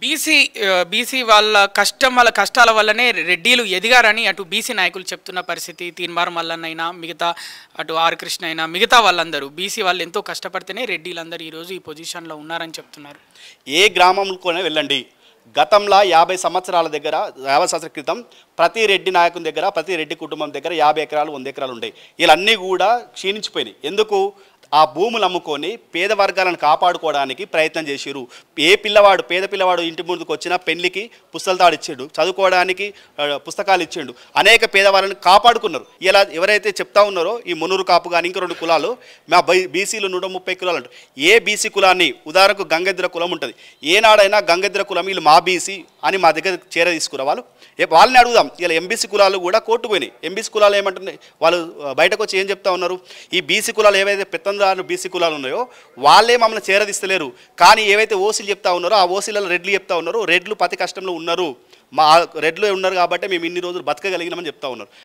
BC BC వాళ్ళ కష్టాల వల్లనే రెడ్డిలు ఎదిగారని అటు బీసీ నాయకులు చెప్తున్న పరిస్థితి. తీన్మార్ మల్లన్న అయినా మిగతా అటు ఆర్ కృష్ణ అయినా మిగతా వాళ్ళందరూ బీసీ వాళ్ళు ఎంతో కష్టపడితేనే రెడ్డిలందరూ ఈరోజు ఈ పొజిషన్లో ఉన్నారని చెప్తున్నారు. ఏ గ్రామంలోనే వెళ్ళండి, గతంలో 50 సంవత్సరాల దగ్గర 50 సంవత్సరాల క్రితం ప్రతి రెడ్డి నాయకుని దగ్గర ప్రతి రెడ్డి కుటుంబం దగ్గర 50 ఎకరాలు 100 ఎకరాలు ఉండేవి. వీళ్ళన్నీ కూడా క్షీణించిపోయినాయి. ఎందుకు? ఆ భూములు అమ్ముకొని పేద వర్గాలను కాపాడుకోవడానికి ప్రయత్నం చేసిరు. ఏ పిల్లవాడు పేద పిల్లవాడు ఇంటి ముందుకు వచ్చినా పెళ్లికి పుస్తకాలు ఇచ్చిండు, చదువుకోవడానికి పుస్తకాలు ఇచ్చిండు, అనేక పేదవాళ్ళని కాపాడుకున్నారు. ఇలా ఎవరైతే చెప్తా ఉన్నారో ఈ మున్నూరు కాపు కానీ ఇంక 2 కులాలు మా బీసీలు 130 కులాలు అంటారు. ఏ బీసీ కులాన్ని ఉదాహరణకు గంగెద్ర కులం ఉంటుంది, ఏనాడైనా గంగెద్ర కులం వీళ్ళు మా బీసీ అని మా దగ్గర చేర తీసుకురా వాళ్ళని అడుగుదాం. ఇలా ఎంబీసీ కులాలు కూడా కోర్టు పోయినాయి. ఎంబీసీ కులాలు ఏమంటున్నాయి, వాళ్ళు బయటకు వచ్చి ఏం చెప్తా ఉన్నారు, ఈ బీసీ కులాలు ఏవైతే పెత్తందారు బీసీ కులాలు ఉన్నాయో వాళ్ళే మమ్మల్ని చేరదీస్తలేరు, కానీ ఏవైతే ఓసీలు చెప్తా ఉన్నారో ఆ ఓసీలలో రెడ్లు చెప్తా ఉన్నారు, రెడ్లు పతి కష్టంలో ఉన్నారు, మా రెడ్లు ఉన్నారు కాబట్టి మేము ఇన్ని రోజులు బతకగలిగినామని చెప్తా ఉన్నారు.